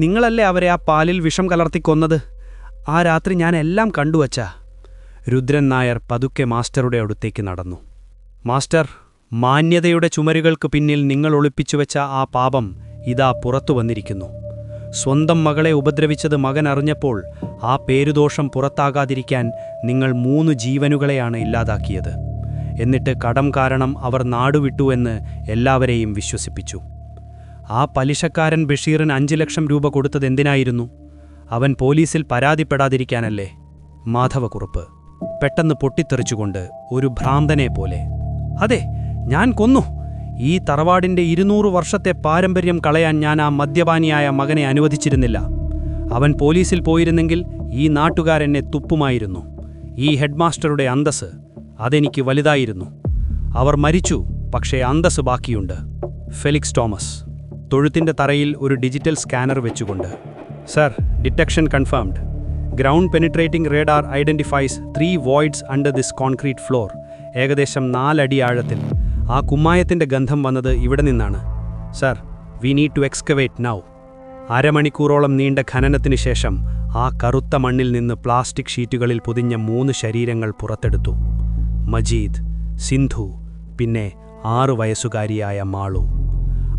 നിങ്ങളല്ലേ അവരെ ആ പാലിൽ വിഷം കലർത്തിക്കൊന്നത്? ആ രാത്രി ഞാൻ എല്ലാം കണ്ടു അച്ഛാ. രുദ്രൻ നായർ പതുക്കെ മാസ്റ്ററുടെ അടുത്തേക്ക് നടന്നു. മാസ്റ്റർ, മാന്യതയുടെ ചുമരുകൾക്ക് പിന്നിൽ നിങ്ങൾ ഒളിപ്പിച്ചുവെച്ച ആ പാപം ഇതാ പുറത്തു വന്നിരിക്കുന്നു. സ്വന്തം മകളെ ഉപദ്രവിച്ചത് മകൻ അറിഞ്ഞപ്പോൾ ആ പേരുദോഷം പുറത്താകാതിരിക്കാൻ നിങ്ങൾ 3 ജീവനുകളെയാണ് ഇല്ലാതാക്കിയത്. എന്നിട്ട് കടം കാരണം അവർ നാടുവിട്ടു എന്ന് എല്ലാവരെയും വിശ്വസിപ്പിച്ചു. ആ പലിശക്കാരൻ ബഷീറിന് 5 ലക്ഷം രൂപ കൊടുത്തതെന്തിനായിരുന്നു? അവൻ പോലീസിൽ പരാതിപ്പെടാതിരിക്കാനല്ലേ? മാധവകുറുപ്പ് പെട്ടെന്ന് പൊട്ടിത്തെറിച്ചുകൊണ്ട് ഒരു ഭ്രാന്തനെ പോലെ, അതെ, ഞാൻ കൊന്നു. ഈ തറവാടിന്റെ 200 വർഷത്തെ പാരമ്പര്യം കളയാൻ ഞാൻ ആ മദ്യപാനിയായ മകനെ അനുവദിച്ചിരുന്നില്ല. അവൻ പോലീസിൽ പോയിരുന്നെങ്കിൽ ഈ നാട്ടുകാരെന്നെ തുപ്പുമായിരുന്നു. ഈ ഹെഡ്മാസ്റ്ററുടെ അന്തസ്, അതെനിക്ക് വലുതായിരുന്നു. അവർ മരിച്ചു, പക്ഷേ അന്തസ് ബാക്കിയുണ്ട്. ഫെലിക്സ് തോമസ് തൊഴുത്തിന്റെ തറയിൽ ഒരു ഡിജിറ്റൽ സ്കാനർ വെച്ചുകൊണ്ട്, sir, detection confirmed. Ground penetrating radar identifies 3 voids under this concrete floor. ഏകദേശം 4 അടി ആഴത്തിൽ. ആ കുമ്മായത്തിന്റെ ഗന്ധം വന്നത് ഇവിടെ നിന്നാണ്. Sir, we need to excavate now. അരമണിക്കൂറോളം നീണ്ട ഖനനത്തിന് ശേഷം ആ കറുത്ത മണ്ണിൽ നിന്ന് പ്ലാസ്റ്റിക് ഷീറ്റുകളിൽ പൊതിഞ്ഞ 3 ശരീരങ്ങൾ പുറത്തെടുത്തു. മജീദ്, സിന്ധു, പിന്നെ 6 വയസ്സുകാരിയായ മാളു.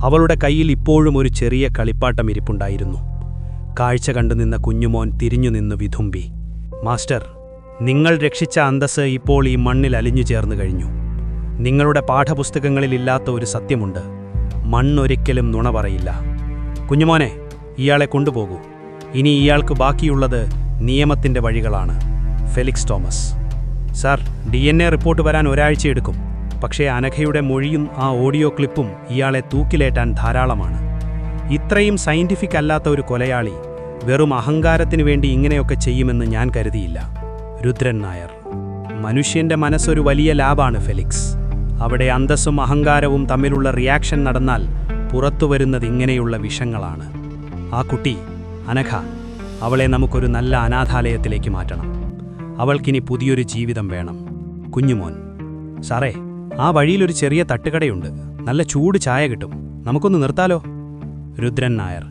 അവളുടെ കയ്യിൽ ഇപ്പോഴും ഒരു ചെറിയ കളിപ്പാട്ടം ഇരിപ്പുണ്ടായിരുന്നു. കാഴ്ച കണ്ടുനിന്ന കുഞ്ഞുമോൻ തിരിഞ്ഞുനിന്ന് വിതുമ്പി, മാസ്റ്റർ, നിങ്ങൾ രക്ഷിച്ച അന്തസ് ഇപ്പോൾ ഈ മണ്ണിൽ അലിഞ്ഞു ചേർന്നു കഴിഞ്ഞു. നിങ്ങളുടെ പാഠപുസ്തകങ്ങളിലില്ലാത്ത ഒരു സത്യമുണ്ട്: മണ്ണൊരിക്കലും നുണ പറയില്ല. കുഞ്ഞുമോനെ, ഇയാളെ കൊണ്ടുപോകൂ. ഇനി ഇയാൾക്ക് ബാക്കിയുള്ളത് നിയമത്തിന്റെ വഴികളാണ്. Felix Thomas, sir, DNA report വരാൻ ഒരാഴ്ചയെടുക്കും. പക്ഷേ അനഘയുടെ മൊഴിയും ആ ഓഡിയോ ക്ലിപ്പും ഇയാളെ തൂക്കിലേറ്റാൻ ധാരാളമാണ്. ഇത്രയും സയന്റിഫിക് അല്ലാത്ത ഒരു കൊലയാളി വെറും അഹങ്കാരത്തിനു വേണ്ടി ഇങ്ങനെയൊക്കെ ചെയ്യുമെന്ന് ഞാൻ കരുതിയില്ല. രുദ്രൻ നായർ മനുഷ്യന്റെ മനസ്സൊരു വലിയ ലാബാണ് ഫെലിക്സ്. അവിടെ അന്തസ്സും അഹങ്കാരവും തമ്മിലുള്ള റിയാക്ഷൻ നടന്നാൽ പുറത്തു വരുന്നത് ഇങ്ങനെയുള്ള വിഷങ്ങളാണ്. ആ കുട്ടി അനഘ, അവളെ നമുക്കൊരു നല്ല അനാഥാലയത്തിലേക്ക് മാറ്റണം. അവൾക്കിനി പുതിയൊരു ജീവിതം വേണം. കുഞ്ഞുമോൻ: സാറേ, ആ വഴിയിലൊരു ചെറിയ തട്ടുകടയുണ്ട്. നല്ല ചൂട് ചായ കിട്ടും. നമുക്കൊന്ന് നിർത്താലോ? രുദ്രൻ നായർ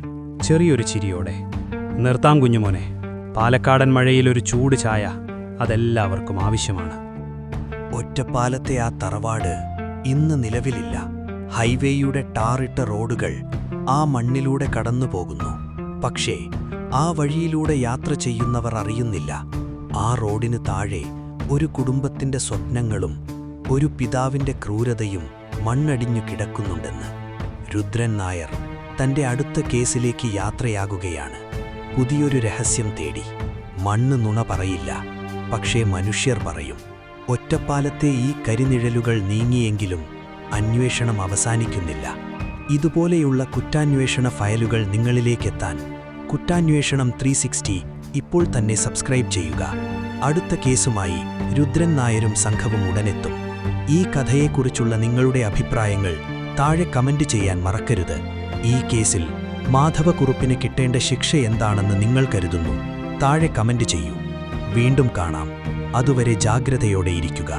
ചെറിയൊരു ചിരിയോടെ: നിർത്താം കുഞ്ഞുമോനെ. പാലക്കാടൻ മഴയിലൊരു ചൂട് ചായ അതെല്ലാവർക്കും ആവശ്യമാണ്. ഒറ്റപ്പാലത്തെ ആ തറവാട് ഇന്ന് നിലവിലില്ല. ഹൈവേയുടെ ടാറിട്ട റോഡുകൾ ആ മണ്ണിലൂടെ കടന്നുപോകുന്നു. പക്ഷേ ആ വഴിയിലൂടെ യാത്ര ചെയ്യുന്നവർ അറിയുന്നില്ല, ആ റോഡിന് താഴെ ഒരു കുടുംബത്തിന്റെ സ്വപ്നങ്ങളും ഒരു പിതാവിന്റെ ക്രൂരതയും മണ്ണടിഞ്ഞു കിടക്കുന്നുണ്ടെന്ന്. രുദ്രൻ നായർ തന്റെ അടുത്ത കേസിലേക്ക് യാത്രയാകുകയാണ്. പുതിയൊരു രഹസ്യം തേടി. മണ്ണ് നുണ പറയില്ല, പക്ഷേ മനുഷ്യർ പറയും. ഒറ്റപ്പാലത്തെ ഈ കരിനിഴലുകൾ നീങ്ങിയെങ്കിലും അന്വേഷണം അവസാനിക്കുന്നില്ല. ഇതുപോലെയുള്ള കുറ്റാന്വേഷണ ഫയലുകൾ നിങ്ങളിലേക്കെത്താൻ കുറ്റാന്വേഷണം 360 ഇപ്പോൾ തന്നെ സബ്സ്ക്രൈബ് ചെയ്യുക. അടുത്ത കേസുമായി രുദ്രൻ നായരും സംഘവും ഉടനെത്തും. ഈ കഥയെക്കുറിച്ചുള്ള നിങ്ങളുടെ അഭിപ്രായങ്ങൾ താഴെ കമന്റ് ചെയ്യാൻ മറക്കരുത്. ഈ കേസിൽ മാധവക്കുറുപ്പിന് കിട്ടേണ്ട ശിക്ഷ എന്താണെന്ന് നിങ്ങൾ കരുതുന്നു? താഴെ കമന്റ് ചെയ്യൂ. വീണ്ടും കാണാം. അതുവരെ ജാഗ്രതയോടെ ഇരിക്കുക.